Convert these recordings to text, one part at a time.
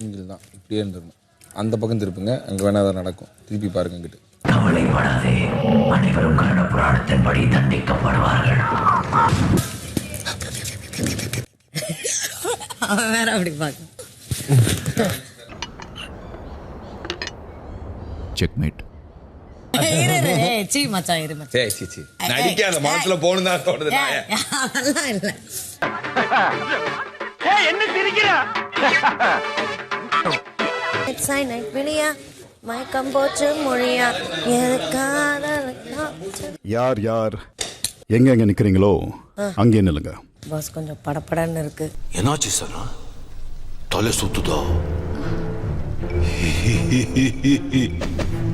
இங்கில் தான் இப்படியே இருந்துடணும். அந்த பக்கம் திருப்புங்க, அங்கே வேணா தான் நடக்கும். திருப்பி பாருங்க இங்கிட்டு. கவலைப்படாதே, அனைவரும் கருட புராணத்தின்படி தண்டிக்கப்படுவார்கள். அவன் வேற அப்படி பார்க்க. செக்மேட். சீ மச்சான் இரு மச்சான். சரி சரி சரி, நடிக்காத மனசுல போகணும் தான் தோணுது. அதெல்லாம் இல்ல. என்ன சிரிக்கிறா? மயக்கம் போச்சு மொழியா யார் யார் எங்க எங்க நிக்கிறீங்களோ அங்கே நில்லுங்க. பாஸ் கொஞ்சம் படபடன்னு இருக்கு. என்னாச்சு சார்? தலை சுத்துதா?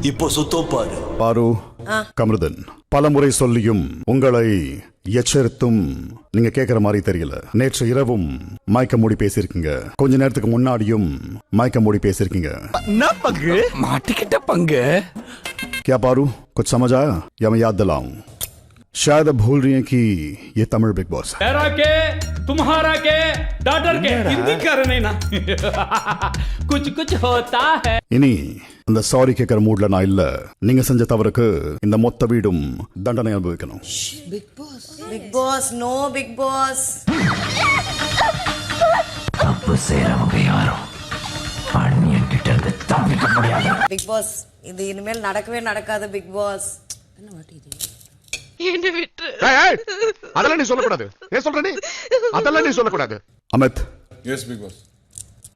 இப்போ சுத்தம் பாரு. பாரு, கமருதன், பலமுறை சொல்லியும் உங்களை எச்சரித்தும் நீங்க கேட்கிற மாதிரி தெரியல. நேற்று இரவும் மயக்க மூடி பேசியிருக்கீங்க, கொஞ்ச நேரத்துக்கு முன்னாடியும் மயக்க மூடி பேசியிருக்கீங்க. பங்கு மாட்டிக்கிட்ட பங்கு. क्या पारू कुछ समझ आया या मैं याद दिलाऊं? शायद अब भूल रही हैं कि ये तमिल बिग बॉस है. के तुम्हारा के डॉटर के हिंदी कर नहीं ना. कुछ कुछ होता है. இனி அந்த சாரி கேட்கிற மூட்ல நான் இல்ல. நீங்க செஞ்ச தவறுக்கு இந்த மொத்த வீடும் தண்டனை அனுபவிக்கணும். Big boss no big boss. தப்பு செய்யறவங்க யாரும் அண்ணியன் கிட்ட இருந்து தப்பிக்க முடியாது. பிக் பாஸ் இது இனிமேல் நடக்கவே நடக்காது. பிக் பாஸ் அதெல்லாம் நீ சொல்லக்கூடாது. ஏன் சொல்ற நீ? அதெல்லாம் நீ சொல்லக்கூடாது. Amit, yes big boss.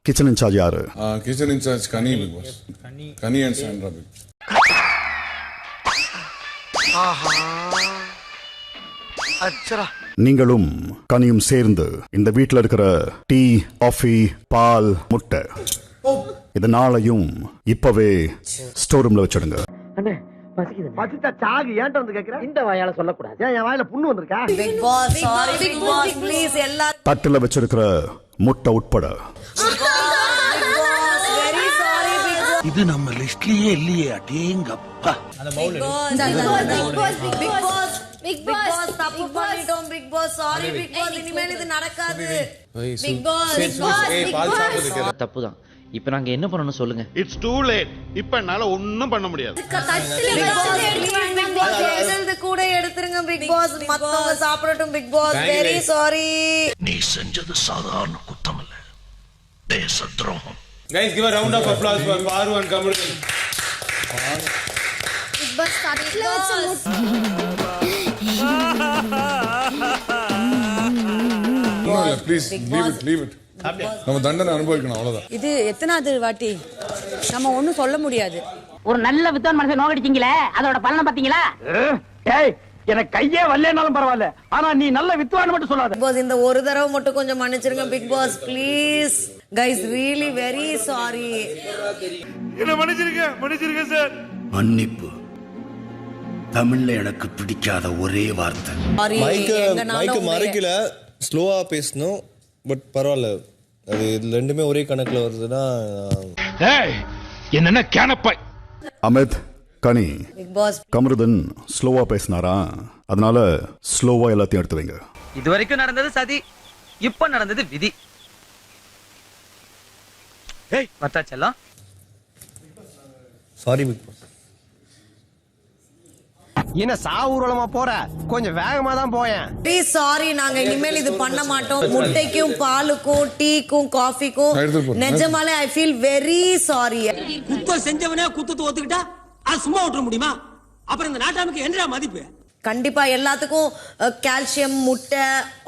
Kitchen incharge யாரு? Kitchen incharge Kani big boss. Kani and Sandra big. நீங்களும் கனியும் சேர்ந்து இந்த வீட்டில் இருக்கிற டீ, காஃபி, பால், முட்டை இது நாளையும் இப்பவே ஸ்டோர் ரூம்ல வச்சிடுங்க. பசிச்சா சாகு ஏன்ட்ட வந்து கேக்குற? இந்த வாயால சொல்லக்கூடாது. ஏன் என் வாயில புண்ணு வந்திருக்கா? Big boss sorry big boss please எல்லாரும் தட்டுல வச்சிருக்கிற முட்டை உட்பட. Very sorry big boss. இது நம்ம லிஸ்ட்லயே இல்லையே. அடேங்கப்பா. பிக் பாஸ் தப்பு பண்ணிட்டோம். Big boss sorry big boss இனிமேல் இது நடக்காது. பிக் பாஸ் தப்புதான். இப்ப நாங்க என்ன பண்ணணும் சொல்லுங்க. It's too late. இப்ப என்னால ஒண்ணும் பண்ண முடியாது. கூட எடுத்துருங்க பிக் பாஸ். மத்தவங்க சாப்பிடட்டும் பிக் பாஸ். Very sorry. நீ செஞ்சது சாதாரண குத்தம் இல்ல, தேச துரோகம். Guys, give a round of applause for Paru and Kamuran. Big boss Please leave it. நம்ம தண்டனை அனுபவிக்கணும், அவ்வளவுதான். இது எத்தனாவது வாட்டி நம்ம ஒண்ணும் சொல்ல முடியாது. ஒரு நல்ல வித்வான் மனுஷன் நோகடிச்சீங்களே, அதோட பலனை பாத்தீங்களா? ஏய், எனக்கு கையே வரலனாலும் பரவாயில்ல, ஆனா நீ நல்ல வித்வான் மட்டும் சொல்லாத. பிக் பாஸ் இந்த ஒரு தடவை மட்டும் கொஞ்சம் மன்னிச்சிருங்க big boss please. Guys really very sorry. என்ன மன்னிச்சிருங்க சார். மன்னிப்பு தமிழ்ல எனக்கு பிடிக்காத ஒரே வார்த்தை. மைக்கு மறைக்கல, ஸ்லோவா பேசணும். பட் பரவாயில்ல, அது ரெண்டுமே ஒரே கணக்குல வருதுன்னா. என்னென்ன கேனப்பாய். அமித், கனி, பிக் பாஸ் கமருதன் ஸ்லோவா பேசினாரா, அதனால ஸ்லோவா எல்லாத்தையும் எடுத்து வைங்க. இது வரைக்கும் நடந்தது சதி, இப்ப நடந்தது விதி. ஏய் மத்தாச்செல்லாம் சாரி பிக் பாஸ். என்ன சாவுரலமா போற? கொஞ்சம் வேகமா தான் போயேன். Please sorry. நாங்க இனிமேல் இது பண்ண மாட்டோம். முட்டைக்கும் பாலுக்கும் டீக்கும் காஃபிக்கும் நிஜமாலே ஐ ஃபீல் வெரி சாரி. குத்தம் செஞ்சவனே குத்தத்தை ஒத்துக்கிட்டா அது சும்மா விட்டுற முடியுமா? அப்புறம் இந்த நாட்டாமுக்கு என்னடா மதிப்பு? கண்டிப்பா எல்லாத்துக்கும் கால்சியம், முட்டை,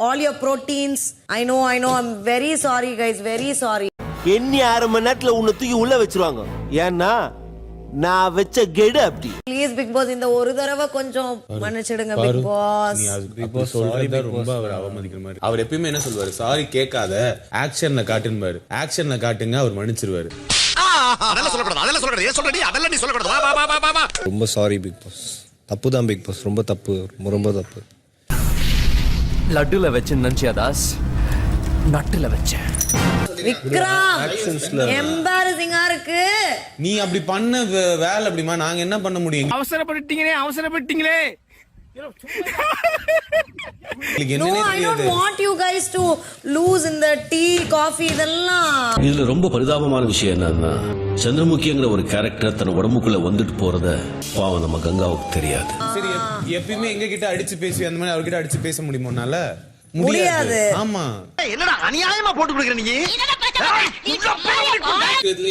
all your proteins. I know I'm very sorry guys, very sorry. எண்ணி 6 மணி நேரத்துல உன்னை தூக்கி உள்ள வச்சிருவாங்க. ஏன்னா நான் வச்ச கெடு அப்படி. ப்ளீஸ் பிக் பாஸ் இந்த ஒரு தடவை கொஞ்சம் மன்னிச்சிடுங்க பிக் பாஸ். பிக் பாஸ் சொல்றத ரொம்ப அவர் அவமதிக்கிற மாதிரி. அவர் எப்பயுமே என்ன சொல்வாரு, சாரி கேட்காத, ஆக்ஷன்ல காட்டுன்பாரு. ஆக்ஷன்ல காட்டுங்க, அவர் மன்னிச்சிருவாரு. அதெல்லாம் சொல்லக்கூடாது. ஏன் சொல்ற நீ? அதெல்லாம் நீ சொல்லக்கூடாது. வா. ரொம்ப சாரி பிக் பாஸ். தப்பு தான் பிக் பாஸ், ரொம்ப தப்பு, ரொம்ப தப்பு. லட்டுல வச்சு நினைச்சியா தாஸ்? நட்டுல வச்சேன். விக்ரம் எம்பாரசிங்கா இருக்கு. நீ அப்படி பண்ண வேலை அப்படிமா, நாங்க என்ன பண்ண முடியும்? அவசரப்பட்டீங்களே. No, I don't want you guys to lose in the tea, coffee இதெல்லாம். இதுல ரொம்ப பரிதாபமான விஷயம் என்னன்னா சந்திரமுகிங்கிற ஒரு கேரக்டர் தன் உடம்புக்குள்ள வந்துட்டு போறத பாவம் நம்ம கங்காவுக்கு தெரியாது. சரி, எப்பயுமே எங்க கிட்ட அடிச்சு பேசி அந்த மாதிரி அவர்கிட்ட அடிச்சு பேச முடியுமோனால முடியாது. ஆமா, என்னடா அநியாயமா போட்டு கொடுக்குற நீ?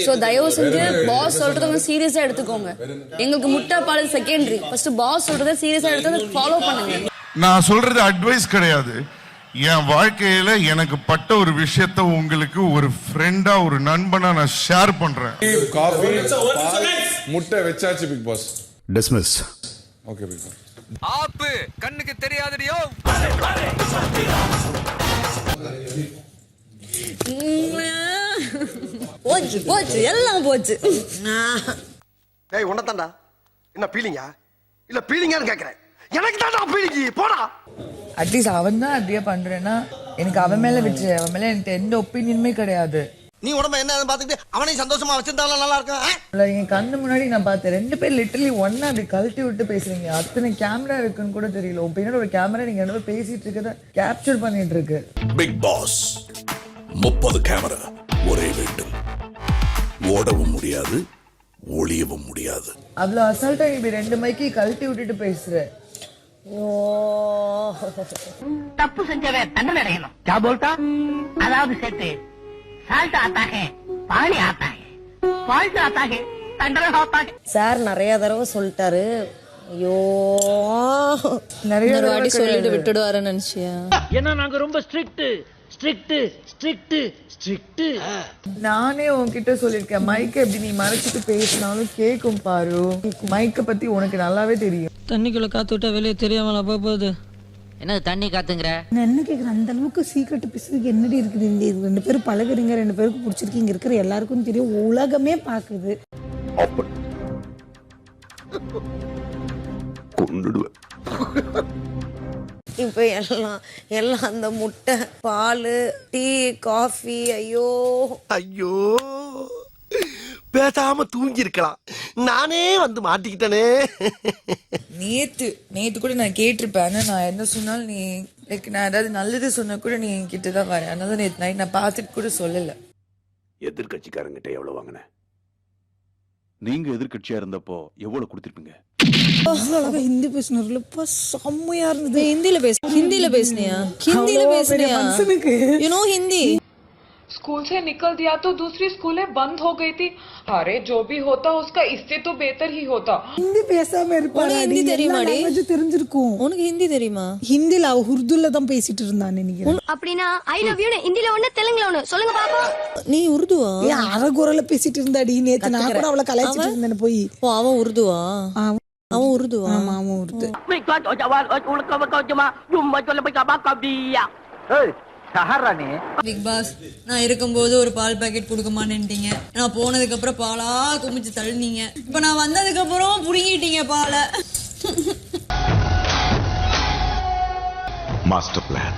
சோ தயவு செஞ்சு பாஸ் சொல்றத சீரியஸா எடுத்துக்கோங்க. எங்களுக்கு முட்டை பால் செகண்டரி, ஃபர்ஸ்ட் பாஸ் சொல்றத சீரியஸா எடுத்து ஃபாலோ பண்ணுங்க. நான் சொல்றது அட்வைஸ் கிடையாது. என் வாழ்க்கையில எனக்கு பட்ட ஒரு விஷயத்த உங்களுக்கு ஒரு ஃப்ரெண்டா ஒரு நண்பனா நான் ஷேர் பண்றேன். காஃபி முட்டை வெச்சாச்சு big boss. Dismiss. Okay big boss. ஆப்பு கண்ணுக்கு தெரியாதடியோ. போச்சு போச்சு எல்லாம் போச்சு. டேய் உன்னதான்டா. என்ன பீலிங்கா? இல்ல பீலிங்கான்னு கேக்குறேன். எனக்கு தான்டா பீலிங்கி. போடா. அட்லீஸ்ட் அவன் தான் அப்படியே பண்றேன்னா எனக்கு அவன் மேல விட்டு அவன் மேல எனக்கு எந்த ஒப்பீனியனுமே கிடையாது. நீ உடம்ப என்ன பாத்துக்கிட்டு அவனையும் சந்தோஷமா வச்சிருந்தாலும் நல்லா இருக்கும். என் கண்ணு முன்னாடி நான் பார்த்தேன் 2 பேர் லிட்டரலி ஒன்னா அப்படி கழட்டி விட்டு பேசுறீங்க. அத்தனை கேமரா இருக்குன்னு கூட தெரியல. உன் பின்னாடி ஒரு கேமரா நீங்க 2 பேர் பேசிட்டு இருக்கத கேப்சர் பண்ணிட்டு இருக்கு. பிக் பாஸ் 30 கேமரா ஒரே வேண்டும். ஓடவும் முடியாது, ஒளியவும் முடியாது. அவ்வளவு அசால்ட்டா இப்படி 2 மைக்கை கழட்டி விட்டுட்டு பேசுற. தப்பு செஞ்சவன் தண்டனை அடையணும். क्या बोलता? அதாவது செத்து சால்ட் आता है, पानी आता है, फाल्ट आता है, தண்டனை होता है. சார் நிறைய தடவை சொல்லிட்டாரு. ஐயோ, நிறைய வாட்டி சொல்லிட்டு விட்டுடுவாருன்னு நினைச்சியா? ஏன்னா நாங்க ரொம்ப ஸ்ட்ரிக்ட் ஸ்ட்ரிக்ட் ஸ்ட்ரிக்ட் ஸ்ட்ரிக்ட். நானே உன்கிட்ட சொல்லிருக்கேன் மைக்க எப்படி நீ மறைச்சிட்டு பேசினாலும் கேக்கும் பாரு. மைக்க பத்தி உனக்கு நல்லாவே தெரியும். தண்ணிக்குள்ள காத்து விட்டா வெளியே தெரியாமல போகுது. என்னது தண்ணி காத்துங்கற? நான் என்ன கேக்குறேன், அந்த அளவுக்கு சீக்கிரட் பேசுறதுக்கு என்னடி இருக்குது? இந்த 2 பேரும் பழகுறீங்க, 2 பேருக்கு பிடிச்சிருக்கீங்க, இருக்கிற எல்லாருக்கும் தெரியும், உலகமே பாக்குது. இப்ப எல்லாம் அந்த முட்டை பால் டீ காஃபி. ஐயோ ஐயோ, பேசாம தூங்கி இருக்கலாம். நானே வந்து மாட்டிக்கிட்டனே. நேத்து கூட நான் கேட்டிருப்பேன். ஆனா நான் என்ன சொன்னாலும் நீ லைக் நான் ஏதாவது நல்லது சொன்னா கூட நீ என்கிட்ட தான் வரேன். அதனால நேத்து நைட் நான் பார்த்துட்டு கூட சொல்லல. எதிர்கட்சிக்காரங்கிட்ட எவ்வளவு வாங்கின? நீங்க எதிர்கட்சியா இருந்தப்போ எவ்வளவு கொடுத்திருப்பீங்க? அழகா ஹிந்தி பேசினார்ல, செம்மையா இருந்தது. ஹிந்தில பேசுனியா? You know Hindi? स्कूल से निकल दिया तो दूसरी स्कूलें बंद हो गई थी. अरे जो भी होता उसका इससे तो बेहतर ही होता. ஹிந்தி பேசாம இருப்பாரு. ஹிந்தி தெரியுமாடி? தெரிஞ்சிருக்கும். உனக்கு ஹிந்தி தெரியுமா? ஹிந்தில உருதுல தான் பேசிட்டு இருந்தான் நினைக்கிறேன். அப்படினா ஐ லவ் யூ ஹிந்தில ஒண்ணு தெலுங்குல ஒண்ணு சொல்லுங்க பாப்போம். நீ உருதுவா? அரகுரல பேசிட்டு இருந்தாடி நேத்து. நான் கூட அவளை கலாய்ச்சிட்டு இருந்தேன் போய். ஓ, அவன் உருதுவா? அவன் உருதுவா? ஆமா அவன் உருது. பிக் பாஸ், நான் இருக்கும்போது ஒரு பால் பாக்கெட் கொடுக்கமாட்டேன்ட்டீங்க. நான் போனதுக்கு அப்புறம் பாலா குமிச்சு தள்ளினீங்க. இப்ப நான் வந்ததுக்கு அப்புறம் புடுங்கிட்டீங்க பாலை. Master plan.